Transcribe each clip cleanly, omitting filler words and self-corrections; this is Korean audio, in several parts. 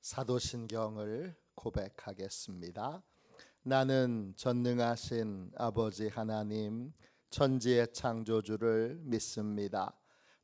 사도신경을 고백하겠습니다. 나는 전능하신 아버지 하나님 천지의 창조주를 믿습니다.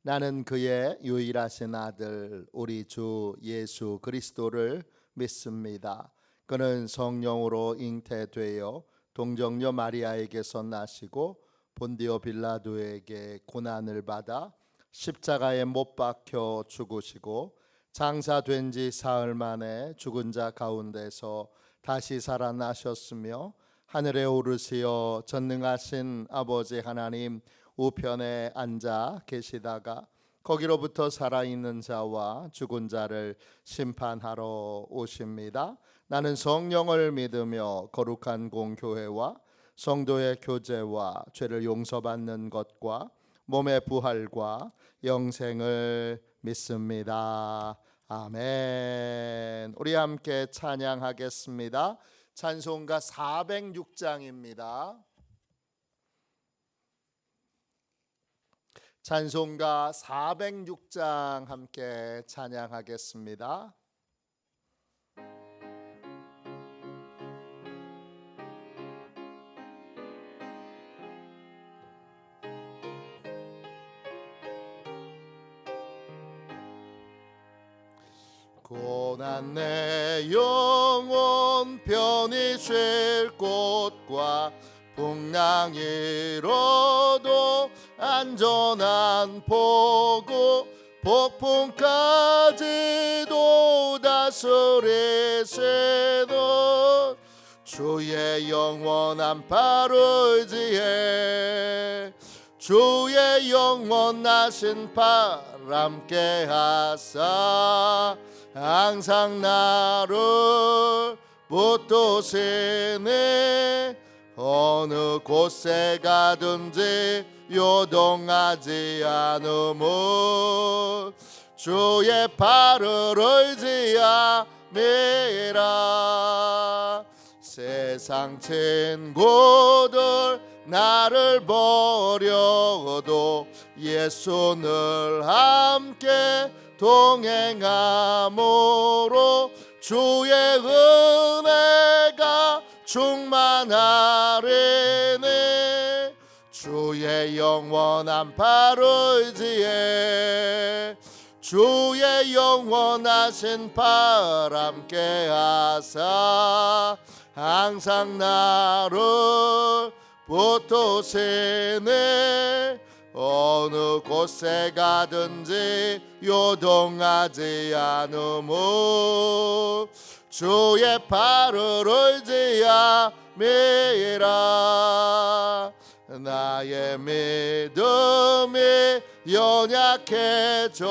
나는 그의 유일하신 아들 우리 주 예수 그리스도를 믿습니다. 그는 성령으로 잉태되어 동정녀 마리아에게서 나시고 본디오 빌라도에게 고난을 받아 십자가에 못 박혀 죽으시고 장사된 지 사흘 만에 죽은 자 가운데서 다시 살아나셨으며 하늘에 오르시어 전능하신 아버지 하나님 우편에 앉아 계시다가 거기로부터 살아있는 자와 죽은 자를 심판하러 오십니다. 나는 성령을 믿으며 거룩한 공교회와 성도의 교제와 죄를 용서받는 것과 몸의 부활과 영생을 믿습니다. 아멘. 우리 함께 찬양하겠습니다. 찬송가 406장입니다. 찬송가 406장 함께 찬양하겠습니다. 고난 내 영혼 편히 쉴 곳과 풍랑 잃어도 안전한 포구 폭풍까지도 다스리시는 주의 영원한 팔을 의지해 주의 영원하신 팔 함께 하사 항상 나를 붙드시네. 어느 곳에 가든지 요동하지 않음은 주의 팔을 의지함이라. 세상 친구들 나를 버려도 예수 늘 함께 동행함으로 주의 은혜가 충만하리니. 주의 영원한 팔을 의지해 주의 영원하신 팔 함께 하사 항상 나를 붙드시네. 어느 곳에 가든지 요동하지 않음은 주의 팔을 의지함이라. 나의 믿음이 연약해져도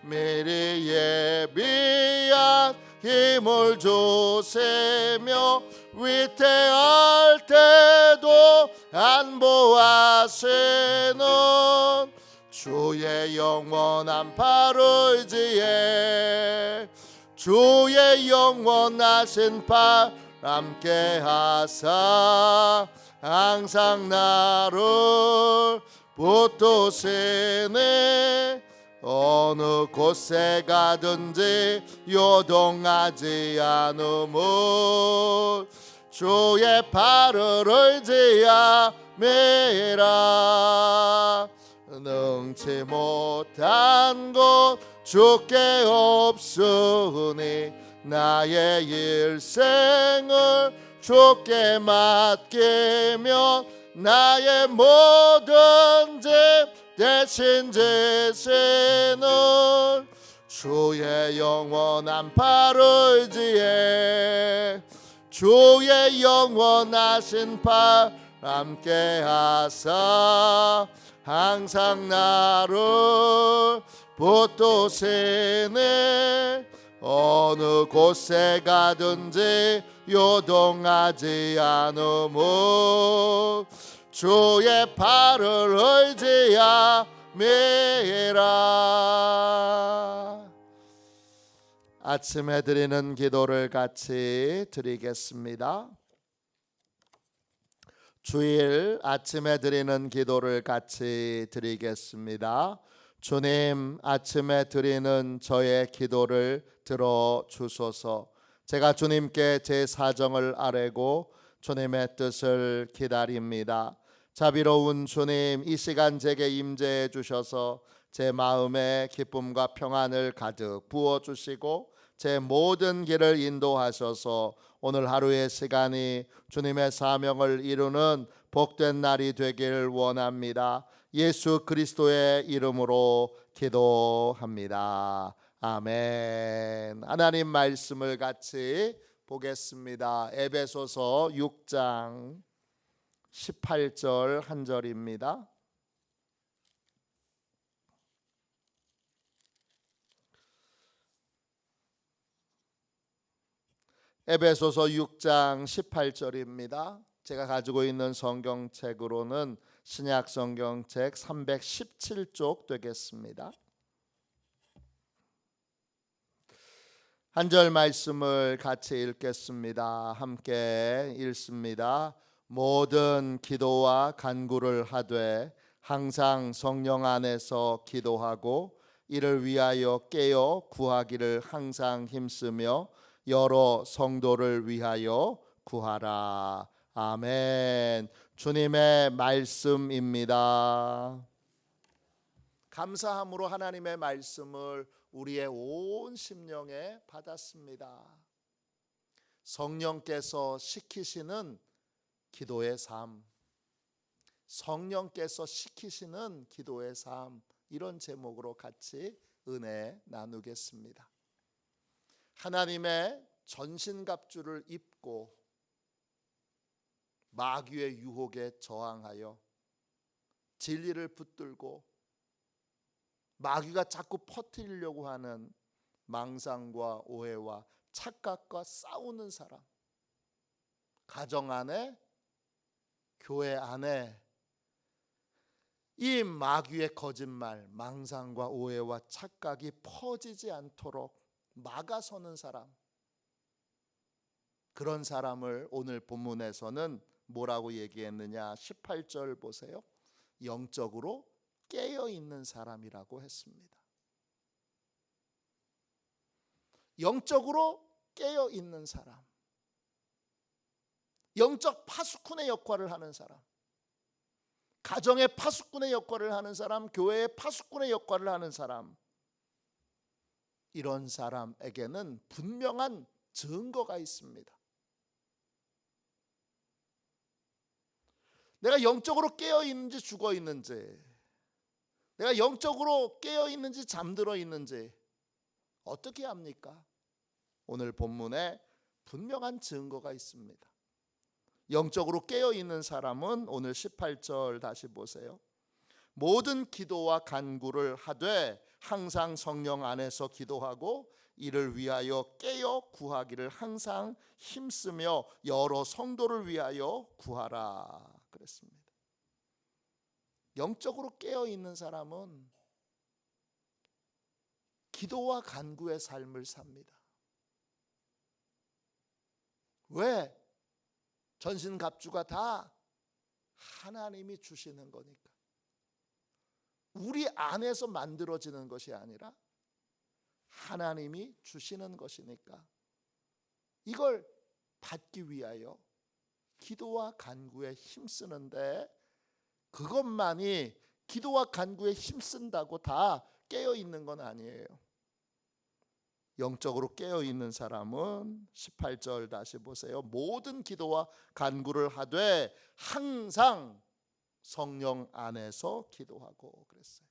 미리 예비한 힘을 주시며 위태할 때도 안보하시는 주의 영원한 팔을 의지해 주의 영원하신 팔 함께 하사 항상 나를 붙드시네. 어느 곳에 가든지 요동하지 않음은 주의 팔을 의지함이라. 능치 못한 것 주께 없으니 나의 일생을 주께 맡기면 나의 모든 죄 대신 지시는 주의 영원한 팔을 의지해 주의 영원하신 팔 함께 하사 항상 나를 붙드시네. 어느 곳에 가든지 요동하지 않음은 주의 팔을 의지함이라. 아침에 드리는 기도를 같이 드리겠습니다. 주일 아침에 드리는 기도를 같이 드리겠습니다. 주님, 아침에 드리는 저의 기도를 들어주소서. 제가 주님께 제 사정을 아뢰고 주님의 뜻을 기다립니다. 자비로운 주님, 이 시간 제게 임재해 주셔서 제 마음에 기쁨과 평안을 가득 부어주시고 제 모든 길을 인도하셔서 오늘 하루의 시간이 주님의 사명을 이루는 복된 날이 되길 원합니다. 예수 그리스도의 이름으로 기도합니다. 아멘. 하나님 말씀을 같이 보겠습니다. 에베소서 6장 18절 한 절입니다. 에베소서 6장 18절입니다. 제가 가지고 있는 성경책으로는 신약 성경책 317쪽 되겠습니다. 한 절 말씀을 같이 읽겠습니다. 함께 읽습니다. 모든 기도와 간구를 하되 항상 성령 안에서 기도하고 이를 위하여 깨어 구하기를 항상 힘쓰며 여러 성도를 위하여 구하라. 아멘. 주님의 말씀입니다. 감사함으로 하나님의 말씀을 우리의 온 심령에 받았습니다. 성령께서 시키시는 기도의 삶, 성령께서 시키시는 기도의 삶, 이런 제목으로 같이 은혜 나누겠습니다. 하나님의 전신갑주를 입고 마귀의 유혹에 저항하여 진리를 붙들고 마귀가 자꾸 퍼뜨리려고 하는 망상과 오해와 착각과 싸우는 사람, 가정 안에, 교회 안에 이 마귀의 거짓말, 망상과 오해와 착각이 퍼지지 않도록 막아서는 사람, 그런 사람을 오늘 본문에서는 뭐라고 얘기했느냐? 18절 보세요. 영적으로 깨어있는 사람이라고 했습니다. 영적으로 깨어있는 사람, 영적 파수꾼의 역할을 하는 사람, 가정의 파수꾼의 역할을 하는 사람, 교회의 파수꾼의 역할을 하는 사람, 이런 사람에게는 분명한 증거가 있습니다. 내가 영적으로 깨어있는지 죽어있는지, 내가 영적으로 깨어있는지 잠들어 있는지 어떻게 합니까? 오늘 본문에 분명한 증거가 있습니다. 영적으로 깨어있는 사람은 오늘 18절 다시 보세요. 모든 기도와 간구를 하되 항상 성령 안에서 기도하고 이를 위하여 깨어 구하기를 항상 힘쓰며 여러 성도를 위하여 구하라 그랬습니다. 영적으로 깨어있는 사람은 기도와 간구의 삶을 삽니다. 왜? 전신갑주가 다 하나님이 주시는 거니까. 우리 안에서 만들어지는 것이 아니라 하나님이 주시는 것이니까 이걸 받기 위하여 기도와 간구에 힘쓰는데, 그것만이 기도와 간구에 힘쓴다고 다 깨어있는 건 아니에요. 영적으로 깨어있는 사람은 18절 다시 보세요. 모든 기도와 간구를 하되 항상 성령 안에서 기도하고 그랬어요.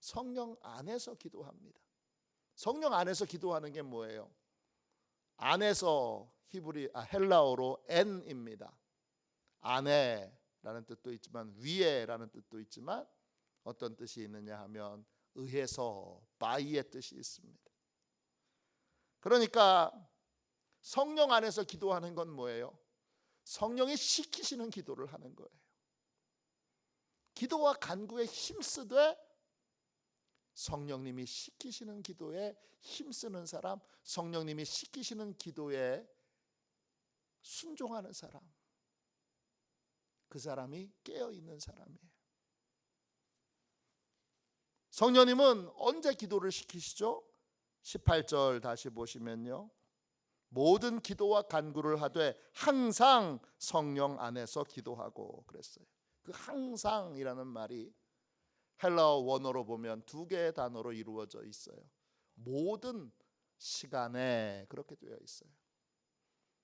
성령 안에서 기도합니다. 성령 안에서 기도하는 게 뭐예요? 안에서 헬라어로 엔입니다. 안에라는 뜻도 있지만 위에라는 뜻도 있지만 어떤 뜻이 있느냐 하면 의해서, 바이의 뜻이 있습니다. 그러니까 성령 안에서 기도하는 건 뭐예요? 성령이 시키시는 기도를 하는 거예요. 기도와 간구에 힘쓰되 성령님이 시키시는 기도에 힘쓰는 사람, 성령님이 시키시는 기도에 순종하는 사람, 그 사람이 깨어있는 사람이에요. 성령님은 언제 기도를 시키시죠? 18절 다시 보시면요, 모든 기도와 간구를 하되 항상 성령 안에서 기도하고 그랬어요. 그 항상이라는 말이 헬라어 원어로 보면 두 개의 단어로 이루어져 있어요. 모든 시간에 그렇게 되어 있어요.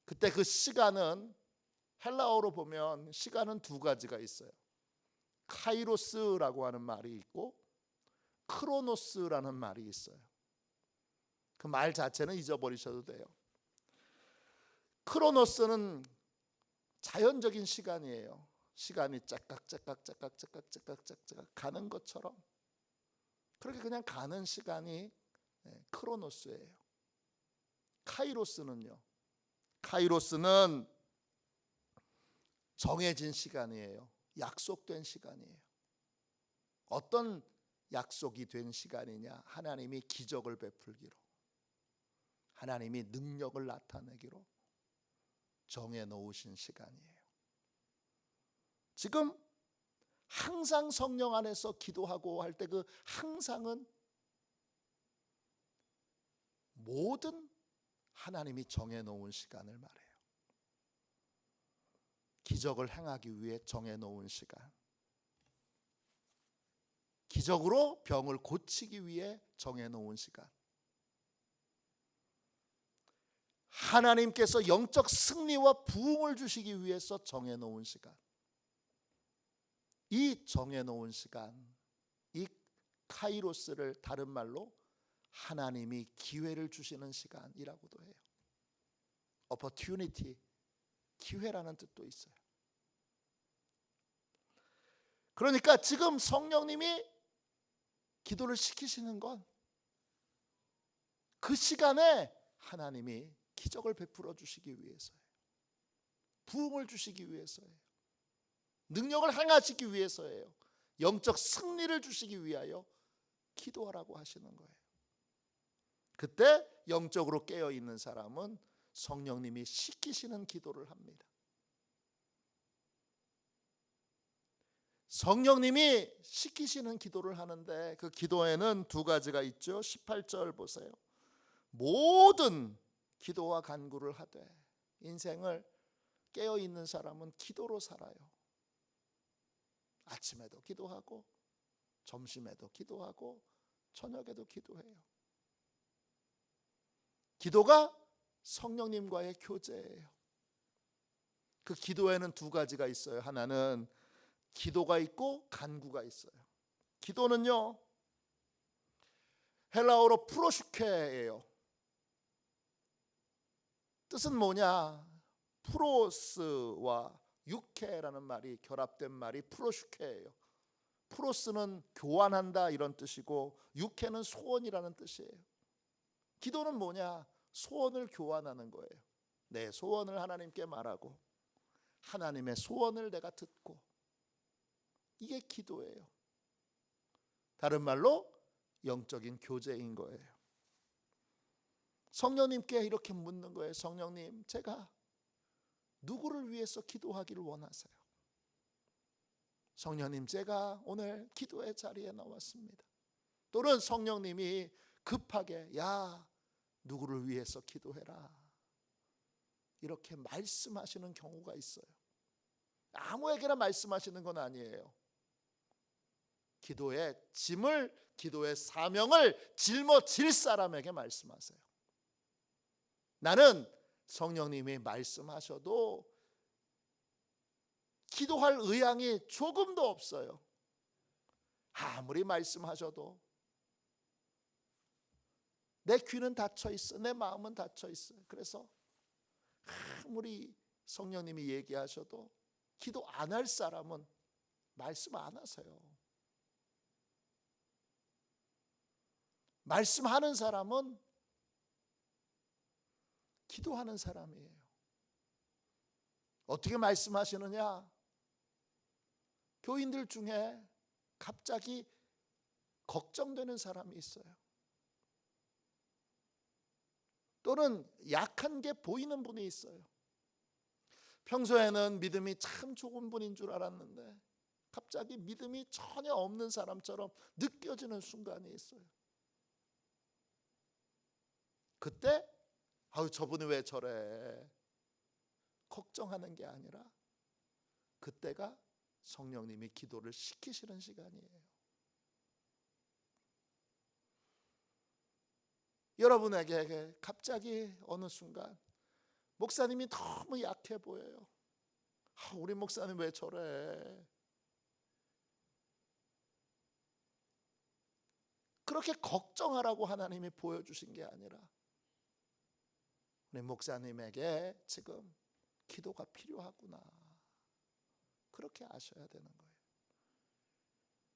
그때 그 시간은 헬라어로 보면 시간은 두 가지가 있어요. 카이로스라고 하는 말이 있고 크로노스라는 말이 있어요. 그 말 자체는 잊어버리셔도 돼요. 크로노스는 자연적인 시간이에요. 시간이 짝깍짝깍 가는 것처럼 그렇게 그냥 가는 시간이 크로노스예요. 카이로스는요, 카이로스는 정해진 시간이에요. 약속된 시간이에요. 어떤 약속이 된 시간이냐? 하나님이 기적을 베풀기로, 하나님이 능력을 나타내기로 정해 놓으신 시간이에요. 지금 항상 성령 안에서 기도하고 할 때 그 항상은 모든 하나님이 정해 놓은 시간을 말해요. 기적을 행하기 위해 정해 놓은 시간, 기적으로 병을 고치기 위해 정해 놓은 시간, 하나님께서 영적 승리와 부흥을 주시기 위해서 정해 놓은 시간, 이 정해 놓은 시간, 이 카이로스를 다른 말로 하나님이 기회를 주시는 시간이라고도 해요. opportunity, 기회라는 뜻도 있어요. 그러니까 지금 성령님이 기도를 시키시는 건 그 시간에 하나님이 기적을 베풀어 주시기 위해서예요. 부흥을 주시기 위해서예요. 능력을 행하시기 위해서예요. 영적 승리를 주시기 위하여 기도하라고 하시는 거예요. 그때 영적으로 깨어있는 사람은 성령님이 시키시는 기도를 합니다. 성령님이 시키시는 기도를 하는데 그 기도에는 두 가지가 있죠. 18절 보세요. 모든 기도와 간구를 하되, 인생을 깨어있는 사람은 기도로 살아요. 아침에도 기도하고 점심에도 기도하고 저녁에도 기도해요. 기도가 성령님과의 교제예요. 그 기도에는 두 가지가 있어요. 하나는 기도가 있고 간구가 있어요. 기도는요, 헬라어로 프로슈케예요. 뜻은 뭐냐? 프로스와 유케라는 말이 결합된 말이 프로슈케예요. 프로스는 교환한다 이런 뜻이고 유케는 소원이라는 뜻이에요. 기도는 뭐냐? 소원을 교환하는 거예요. 내 소원을 하나님께 말하고 하나님의 소원을 내가 듣고, 이게 기도예요. 다른 말로 영적인 교제인 거예요. 성령님께 이렇게 묻는 거예요. 성령님, 제가 누구를 위해서 기도하기를 원하세요? 성령님, 제가 오늘 기도의 자리에 나왔습니다. 또는 성령님이 급하게 야, 누구를 위해서 기도해라, 이렇게 말씀하시는 경우가 있어요. 아무에게나 말씀하시는 건 아니에요. 기도의 짐을, 기도의 사명을 짊어질 사람에게 말씀하세요. 나는 성령님이 말씀하셔도 기도할 의향이 조금도 없어요. 아무리 말씀하셔도 내 귀는 닫혀 있어, 내 마음은 닫혀 있어요. 그래서 아무리 성령님이 얘기하셔도 기도 안 할 사람은 말씀 안 하세요. 말씀하는 사람은 기도하는 사람이에요. 어떻게 말씀하시느냐? 교인들 중에 갑자기 걱정되는 사람이 있어요. 또는 약한 게 보이는 분이 있어요. 평소에는 믿음이 참 좋은 분인 줄 알았는데 갑자기 믿음이 전혀 없는 사람처럼 느껴지는 순간이 있어요. 그때 아유 저분이 왜 저래 걱정하는 게 아니라 그때가 성령님이 기도를 시키시는 시간이에요. 여러분에게 갑자기 어느 순간 목사님이 너무 약해 보여요. 우리 목사님 왜 저래? 그렇게 걱정하라고 하나님이 보여주신 게 아니라 우리 목사님에게 지금 기도가 필요하구나, 그렇게 아셔야 되는 거예요.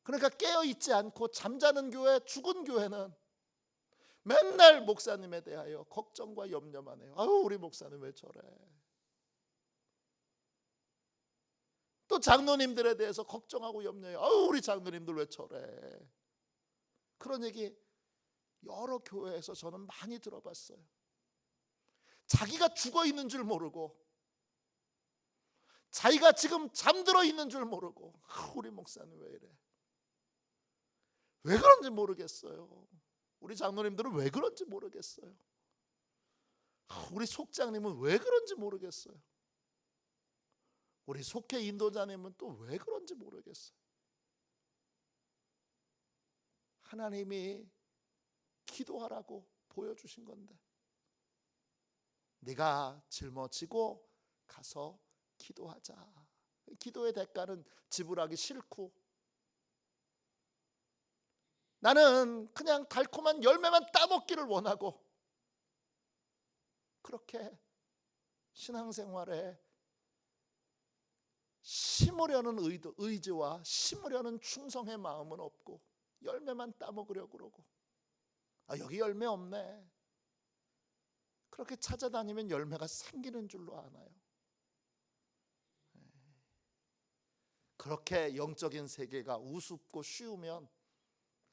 그러니까 깨어있지 않고 잠자는 교회, 죽은 교회는 맨날 목사님에 대하여 걱정과 염려만 해요. 아유 우리 목사님 왜 저래? 또 장로님들에 대해서 걱정하고 염려해요. 아유 우리 장로님들 왜 저래? 그런 얘기 여러 교회에서 저는 많이 들어봤어요. 자기가 죽어 있는 줄 모르고 자기가 지금 잠들어 있는 줄 모르고 우리 목사님 왜 이래? 왜 그런지 모르겠어요. 우리 장로님들은 왜 그런지 모르겠어요. 우리 속장님은 왜 그런지 모르겠어요. 우리 속회 인도자님은 또 왜 그런지 모르겠어요. 하나님이 기도하라고 보여주신 건데 네가 짊어지고 가서 기도하자. 기도의 대가는 지불하기 싫고 나는 그냥 달콤한 열매만 따먹기를 원하고 그렇게 신앙생활에 심으려는 의지와 심으려는 충성의 마음은 없고 열매만 따먹으려고 그러고 여기 열매 없네. 그렇게 찾아다니면 열매가 생기는 줄로 아나요? 그렇게 영적인 세계가 우습고 쉬우면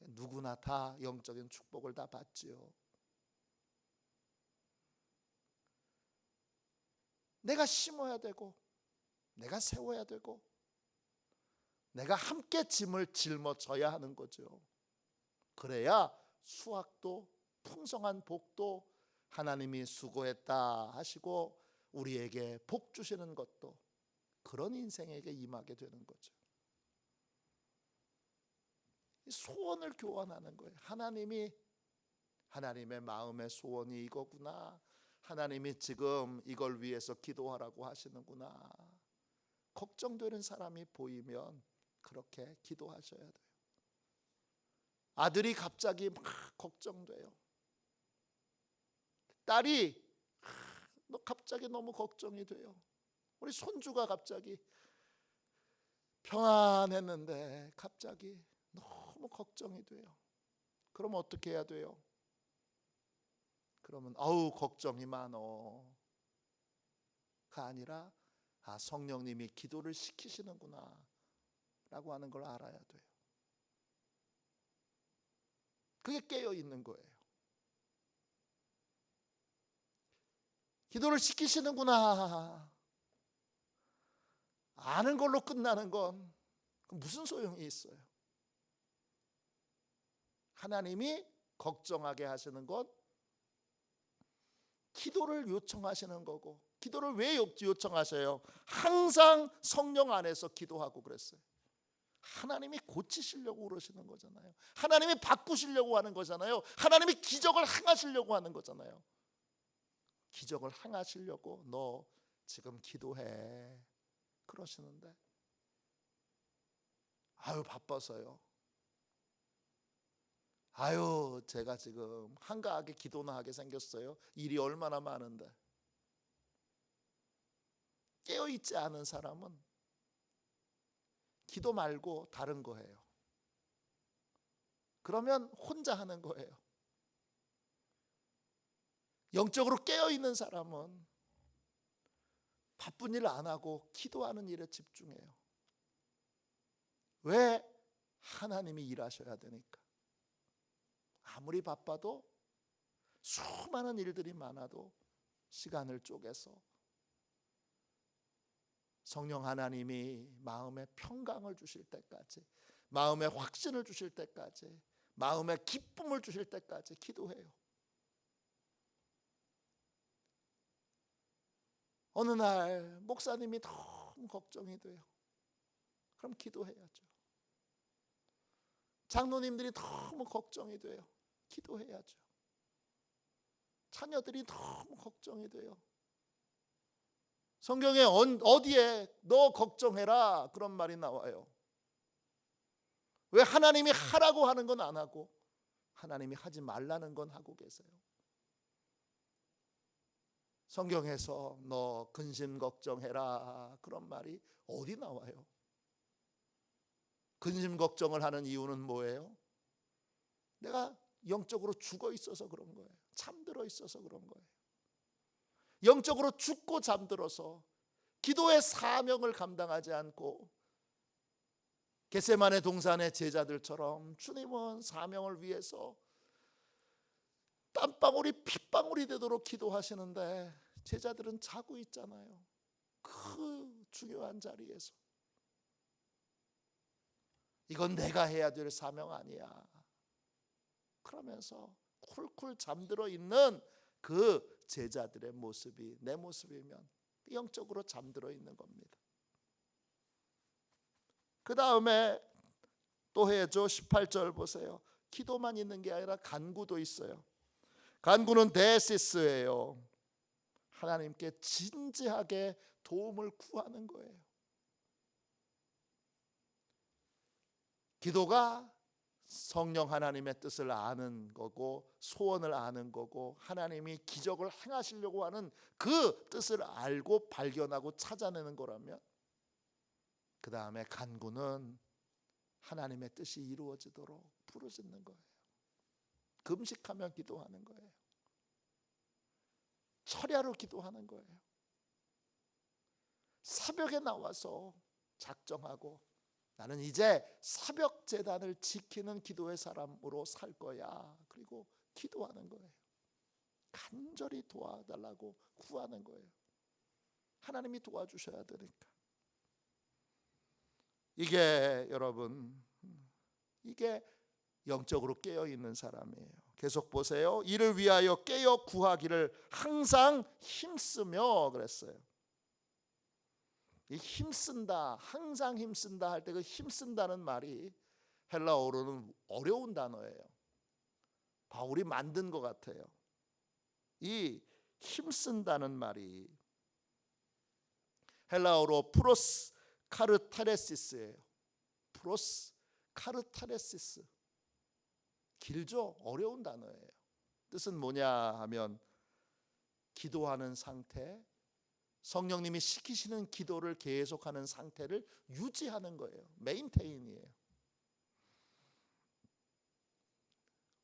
누구나 다 영적인 축복을 다 받지요. 내가 심어야 되고 내가 세워야 되고 내가 함께 짐을 짊어져야 하는 거죠. 그래야 수확도 풍성한 복도 하나님이 수고했다 하시고 우리에게 복 주시는 것도 그런 인생에게 임하게 되는 거죠. 소원을 교환하는 거예요. 하나님의 마음의 소원이 이거구나. 하나님이 지금 이걸 위해서 기도하라고 하시는구나. 걱정되는 사람이 보이면 그렇게 기도하셔야 돼요. 아들이 갑자기 막 걱정돼요. 딸이 너 갑자기 너무 걱정이 돼요. 우리 손주가 갑자기 평안했는데 갑자기 너무 걱정이 돼요. 그럼 어떻게 해야 돼요? 그러면 아우 걱정이 많어 가 아니라 성령님이 기도를 시키시는구나 라고 하는 걸 알아야 돼요. 그게 깨어 있는 거예요. 기도를 시키시는구나 아는 걸로 끝나는 건 무슨 소용이 있어요? 하나님이 걱정하게 하시는 건 기도를 요청하시는 거고, 기도를 왜 요청하셔요? 항상 성령 안에서 기도하고 그랬어요. 하나님이 고치시려고 그러시는 거잖아요. 하나님이 바꾸시려고 하는 거잖아요. 하나님이 기적을 행하시려고 하는 거잖아요. 기적을 행하시려고 너 지금 기도해 그러시는데 아유 바빠서요. 아유 제가 지금 한가하게 기도나 하게 생겼어요. 일이 얼마나 많은데. 깨어있지 않은 사람은 기도 말고 다른 거 해요. 그러면 혼자 하는 거예요. 영적으로 깨어있는 사람은 바쁜 일 안 하고 기도하는 일에 집중해요. 왜? 하나님이 일하셔야 되니까. 아무리 바빠도 수많은 일들이 많아도 시간을 쪼개서 성령 하나님이 마음에 평강을 주실 때까지, 마음에 확신을 주실 때까지, 마음에 기쁨을 주실 때까지 기도해요. 어느 날 목사님이 너무 걱정이 돼요. 그럼 기도해야죠. 장로님들이 너무 걱정이 돼요. 기도해야죠. 자녀들이 너무 걱정이 돼요. 성경에 어디에 너 걱정해라 그런 말이 나와요. 왜 하나님이 하라고 하는 건 안 하고 하나님이 하지 말라는 건 하고 계세요? 성경에서 너 근심 걱정해라 그런 말이 어디 나와요? 근심 걱정을 하는 이유는 뭐예요? 내가 영적으로 죽어 있어서 그런 거예요. 잠들어 있어서 그런 거예요. 영적으로 죽고 잠들어서 기도의 사명을 감당하지 않고 겟세마네 동산의 제자들처럼 주님은 사명을 위해서 땀방울이 핏방울이 되도록 기도하시는데 제자들은 자고 있잖아요. 그 중요한 자리에서 이건 내가 해야 될 사명 아니야 그러면서 쿨쿨 잠들어 있는 그 제자들의 모습이 내 모습이면 영적으로 잠들어 있는 겁니다. 그 다음에 또 해야죠. 18절 보세요. 기도만 있는 게 아니라 간구도 있어요. 간구는 데시스예요. 하나님께 진지하게 도움을 구하는 거예요. 기도가 성령 하나님의 뜻을 아는 거고 소원을 아는 거고 하나님이 기적을 행하시려고 하는 그 뜻을 알고 발견하고 찾아내는 거라면 그 다음에 간구는 하나님의 뜻이 이루어지도록 부르짖는 거예요. 금식하며 기도하는 거예요. 철야로 기도하는 거예요. 새벽에 나와서 작정하고 나는 이제 새벽 제단을 지키는 기도의 사람으로 살 거야. 그리고 기도하는 거예요. 간절히 도와달라고 구하는 거예요. 하나님이 도와주셔야 되니까. 이게 여러분, 이게 영적으로 깨어있는 사람이에요. 계속 보세요. 이를 위하여 깨어 구하기를 항상 힘쓰며 그랬어요. 이 힘쓴다, 항상 힘쓴다 할 때 그 힘쓴다는 말이 헬라어로는 어려운 단어예요. 바울이 만든 것 같아요. 이 힘쓴다는 말이 헬라어로 프로스 카르타레시스예요. 프로스 카르타레시스. 길죠? 어려운 단어예요. 뜻은 뭐냐 하면 기도하는 상태, 성령님이 시키시는 기도를 계속하는 상태를 유지하는 거예요. 메인테인이에요.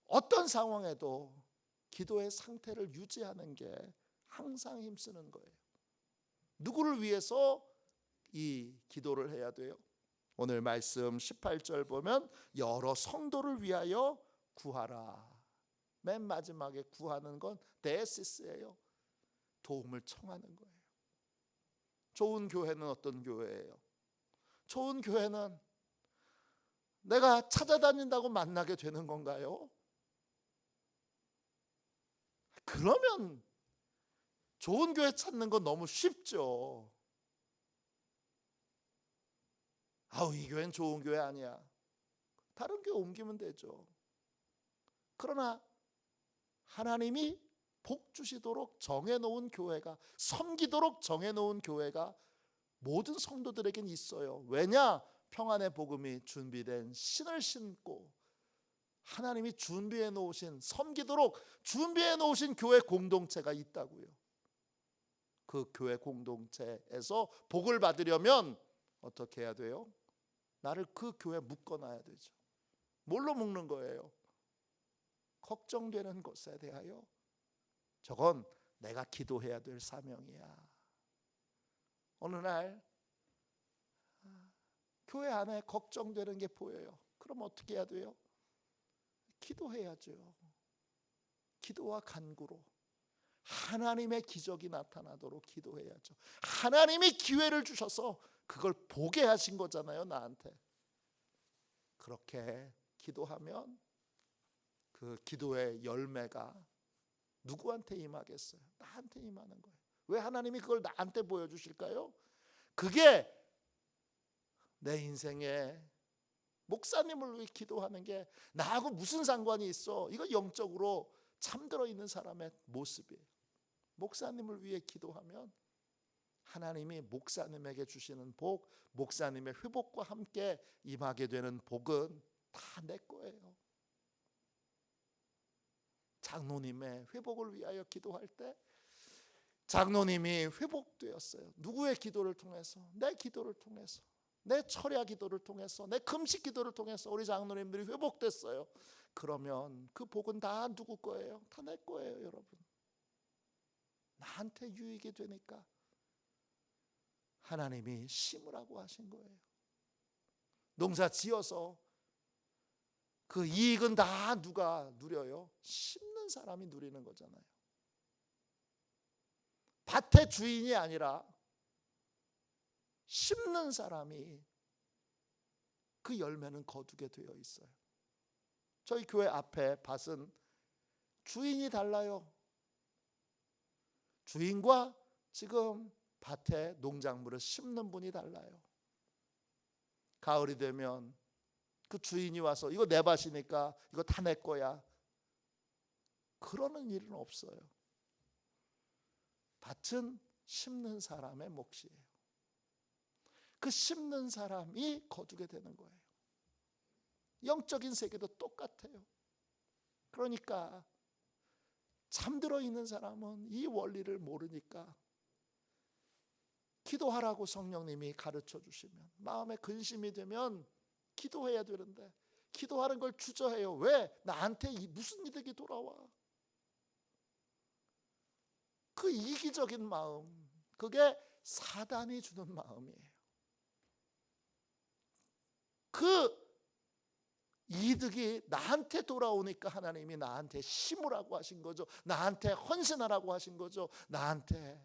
어떤 상황에도 기도의 상태를 유지하는 게 항상 힘쓰는 거예요. 누구를 위해서 이 기도를 해야 돼요? 오늘 말씀 18절 보면 여러 성도를 위하여 구하라. 맨 마지막에 구하는 건 데시스예요. 도움을 청하는 거예요. 좋은 교회는 어떤 교회예요? 좋은 교회는 내가 찾아다닌다고 만나게 되는 건가요? 그러면 좋은 교회 찾는 건 너무 쉽죠. 아우, 이 교회는 좋은 교회 아니야. 다른 교회 옮기면 되죠. 그러나 하나님이 복 주시도록 정해놓은 교회가, 섬기도록 정해놓은 교회가 모든 성도들에겐 있어요. 왜냐? 평안의 복음이 준비된 신을 신고 하나님이 준비해 놓으신, 섬기도록 준비해 놓으신 교회 공동체가 있다고요. 그 교회 공동체에서 복을 받으려면 어떻게 해야 돼요? 나를 그 교회에 묶어놔야 되죠. 뭘로 묶는 거예요? 걱정되는 것에 대하여 저건 내가 기도해야 될 사명이야. 어느 날 교회 안에 걱정되는 게 보여요. 그럼 어떻게 해야 돼요? 기도해야죠. 기도와 간구로 하나님의 기적이 나타나도록 기도해야죠. 하나님이 기회를 주셔서 그걸 보게 하신 거잖아요, 나한테. 그렇게 기도하면 그 기도의 열매가 누구한테 임하겠어요? 나한테 임하는 거예요. 왜 하나님이 그걸 나한테 보여주실까요? 그게 내 인생에 목사님을 위해 기도하는 게 나하고 무슨 상관이 있어? 이거 영적으로 잠들어 있는 사람의 모습이에요. 목사님을 위해 기도하면 하나님이 목사님에게 주시는 복, 목사님의 회복과 함께 임하게 되는 복은 다 내 거예요. 장로님의 회복을 위하여 기도할 때 장로님이 회복되었어요. 누구의 기도를 통해서? 내 기도를 통해서, 내 철야 기도를 통해서, 내 금식 기도를 통해서 우리 장로님들이 회복됐어요. 그러면 그 복은 다 누구 거예요? 다 내 거예요, 여러분. 나한테 유익이 되니까 하나님이 심으라고 하신 거예요. 농사 지어서 그 이익은 다 누가 누려요? 심는 사람이 누리는 거잖아요. 밭의 주인이 아니라 심는 사람이 그 열매는 거두게 되어 있어요. 저희 교회 앞에 밭은 주인이 달라요. 주인과 지금 밭에 농작물을 심는 분이 달라요. 가을이 되면 그 주인이 와서 이거 내 밭이니까 이거 다 내 거야, 그러는 일은 없어요. 밭은 심는 사람의 몫이에요. 그 심는 사람이 거두게 되는 거예요. 영적인 세계도 똑같아요. 그러니까 잠들어 있는 사람은 이 원리를 모르니까 기도하라고 성령님이 가르쳐 주시면 마음에 근심이 되면 기도해야 되는데 기도하는 걸 주저해요. 왜? 나한테 무슨 이득이 돌아와? 그 이기적인 마음, 그게 사단이 주는 마음이에요. 그 이득이 나한테 돌아오니까 하나님이 나한테 심으라고 하신 거죠. 나한테 헌신하라고 하신 거죠. 나한테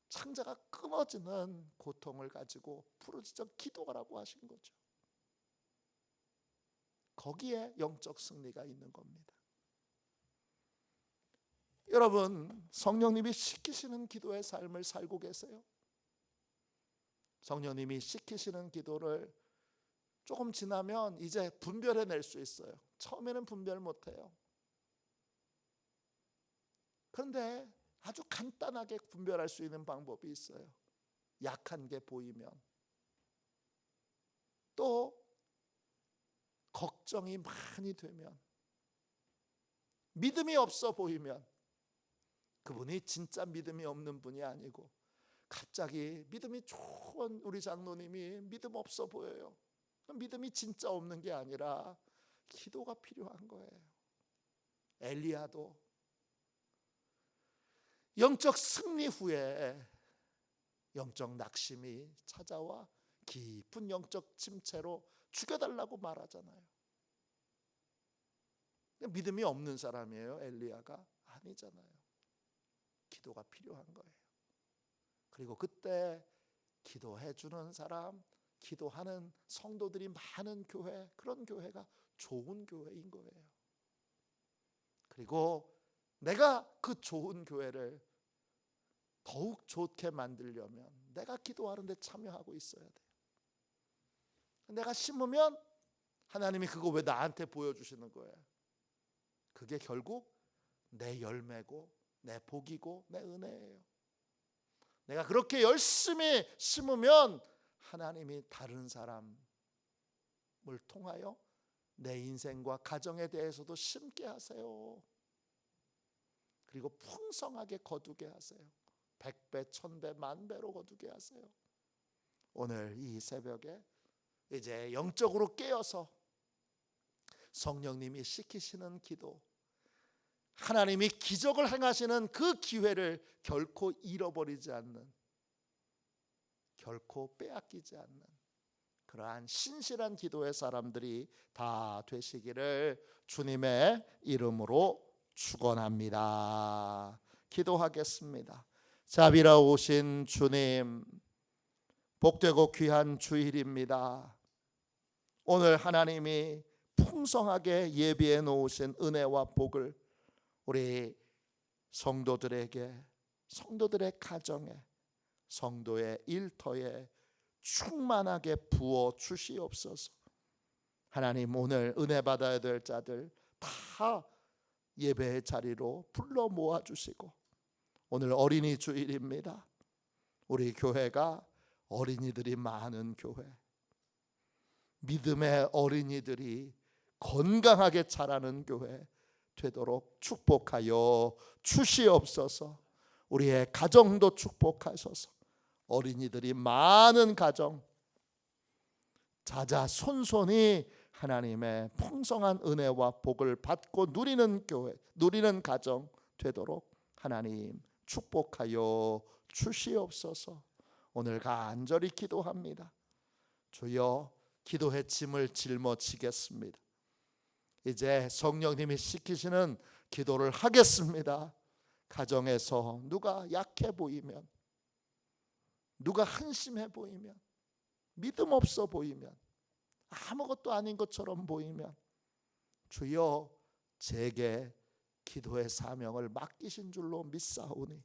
창자가 끊어지는 고통을 가지고 부르짖어 기도하라고 하신 거죠. 거기에 영적 승리가 있는 겁니다. 여러분, 성령님이 시키시는 기도의 삶을 살고 계세요? 성령님이 시키시는 기도를 조금 지나면 이제 분별해낼 수 있어요. 처음에는 분별 못해요. 그런데 아주 간단하게 분별할 수 있는 방법이 있어요. 약한 게 보이면, 또 걱정이 많이 되면, 믿음이 없어 보이면 그분이 진짜 믿음이 없는 분이 아니고 갑자기 믿음이 좋은 우리 장로님이 믿음 없어 보여요. 믿음이 진짜 없는 게 아니라 기도가 필요한 거예요. 엘리야도 영적 승리 후에 영적 낙심이 찾아와 깊은 영적 침체로 죽여달라고 말하잖아요. 믿음이 없는 사람이에요, 엘리야가? 아니잖아요. 기도가 필요한 거예요. 그리고 그때 기도해 주는 사람, 기도하는 성도들이 많은 교회, 그런 교회가 좋은 교회인 거예요. 그리고 내가 그 좋은 교회를 더욱 좋게 만들려면 내가 기도하는데 참여하고 있어야 돼요. 내가 심으면 하나님이 그거 왜 나한테 보여주시는 거예요? 그게 결국 내 열매고 내 복이고 내 은혜예요. 내가 그렇게 열심히 심으면 하나님이 다른 사람을 통하여 내 인생과 가정에 대해서도 심게 하세요. 그리고 풍성하게 거두게 하세요. 100배, 1000배, 10,000배로 거두게 하세요. 오늘 이 새벽에 이제 영적으로 깨어서 성령님이 시키시는 기도, 하나님이 기적을 행하시는 그 기회를 결코 잃어버리지 않는, 결코 빼앗기지 않는 그러한 신실한 기도의 사람들이 다 되시기를 주님의 이름으로 축원합니다. 기도하겠습니다. 자비라 오신 주님, 복되고 귀한 주일입니다. 오늘 하나님이 풍성하게 예비해 놓으신 은혜와 복을 우리 성도들에게, 성도들의 가정에, 성도의 일터에 충만하게 부어 주시옵소서. 하나님, 오늘 은혜 받아야 될 자들 다 예배의 자리로 불러 모아 주시고, 오늘 어린이 주일입니다. 우리 교회가 어린이들이 많은 교회, 믿음의 어린이들이 건강하게 자라는 교회 되도록 축복하여 주시옵소서. 우리의 가정도 축복하소서. 어린이들이 많은 가정, 자자손손이 하나님의 풍성한 은혜와 복을 받고 누리는 교회, 누리는 가정 되도록 하나님 축복하여 주시옵소서. 오늘 간절히 기도합니다. 주여, 기도의 짐을 짊어지겠습니다. 이제 성령님이 시키시는 기도를 하겠습니다. 가정에서 누가 약해 보이면, 누가 한심해 보이면, 믿음 없어 보이면, 아무것도 아닌 것처럼 보이면 주여, 제게 기도의 사명을 맡기신 줄로 믿사오니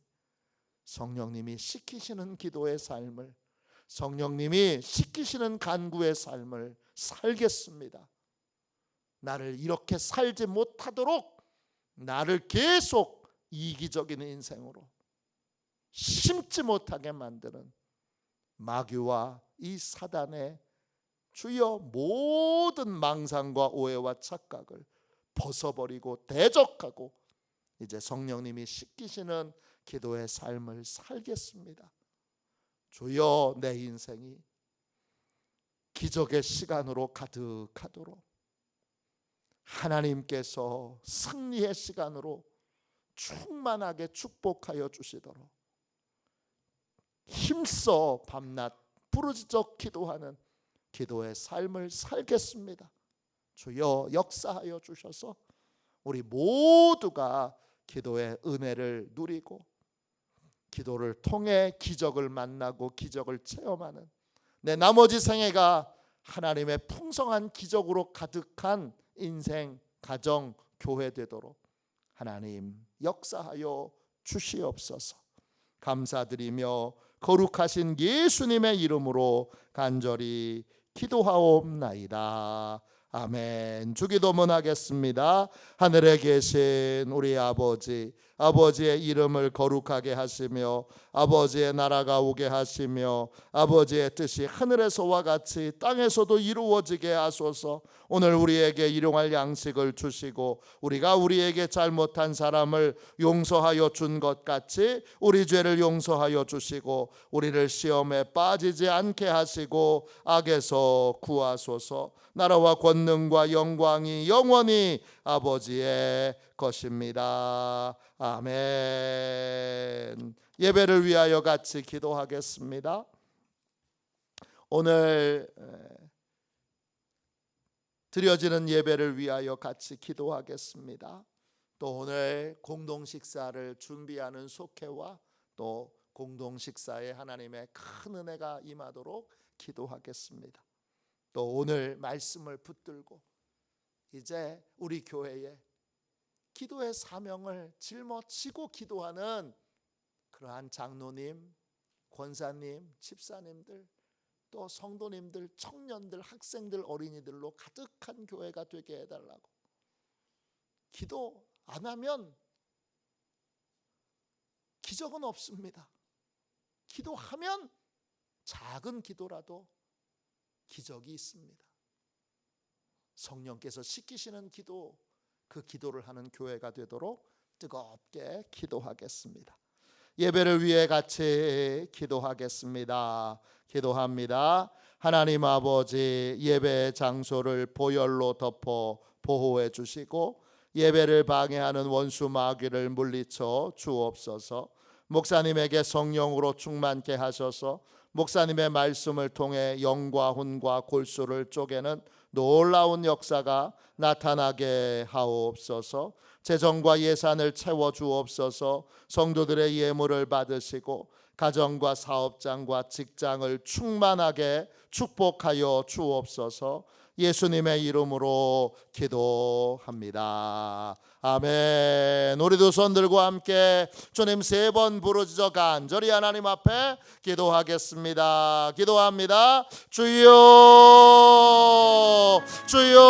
성령님이 시키시는 기도의 삶을, 성령님이 시키시는 간구의 삶을 살겠습니다. 나를 이렇게 살지 못하도록 나를 계속 이기적인 인생으로 심지 못하게 만드는 마귀와 이 사단의 주여 모든 망상과 오해와 착각을 벗어버리고 대적하고 이제 성령님이 시키시는 기도의 삶을 살겠습니다. 주여, 내 인생이 기적의 시간으로 가득하도록, 하나님께서 승리의 시간으로 충만하게 축복하여 주시도록 힘써 밤낮 부르짖어 기도하는 기도의 삶을 살겠습니다. 주여, 역사하여 주셔서 우리 모두가 기도의 은혜를 누리고 기도를 통해 기적을 만나고 기적을 체험하는 내 나머지 생애가 하나님의 풍성한 기적으로 가득한 인생, 가정, 교회 되도록 하나님 역사하여 주시옵소서. 감사드리며 거룩하신 예수님의 이름으로 간절히 기도하옵나이다. 아멘. 주기도문 하겠습니다. 하늘에 계신 우리 아버지, 아버지의 이름을 거룩하게 하시며 아버지의 나라가 오게 하시며 아버지의 뜻이 하늘에서와 같이 땅에서도 이루어지게 하소서. 오늘 우리에게 일용할 양식을 주시고 우리가 우리에게 잘못한 사람을 용서하여 준 것 같이 우리 죄를 용서하여 주시고 우리를 시험에 빠지지 않게 하시고 악에서 구하소서. 나라와 권능과 영광이 영원히 아버지의 것입니다. 아멘. 예배를 위하여 같이 기도하겠습니다. 오늘 드려지는 예배를 위하여 같이 기도하겠습니다. 또 오늘 공동식사를 준비하는 속회와 또 공동식사에 하나님의 큰 은혜가 임하도록 기도하겠습니다. 또 오늘 말씀을 붙들고 이제 우리 교회에 기도의 사명을 짊어지고 기도하는 그러한 장로님, 권사님, 집사님들, 또 성도님들, 청년들, 학생들, 어린이들로 가득한 교회가 되게 해달라고. 기도 안 하면 기적은 없습니다. 기도하면 작은 기도라도 기적이 있습니다. 성령께서 시키시는 기도, 그 기도를 하는 교회가 되도록 뜨겁게 기도하겠습니다. 예배를 위해 같이 기도하겠습니다. 기도합니다. 하나님 아버지, 예배 장소를 보혈로 덮어 보호해 주시고 예배를 방해하는 원수 마귀를 물리쳐 주옵소서. 목사님에게 성령으로 충만케 하셔서 목사님의 말씀을 통해 영과 혼과 골수를 쪼개는 놀라운 역사가 나타나게 하옵소서. 재정과 예산을 채워주옵소서. 성도들의 예물을 받으시고 가정과 사업장과 직장을 충만하게 축복하여 주옵소서. 예수님의 이름으로 기도합니다. 아멘. 우리도 손 들고 함께 주님 3번 부르짖어 간절히 하나님 앞에 기도하겠습니다. 기도합니다. 주여, 주여,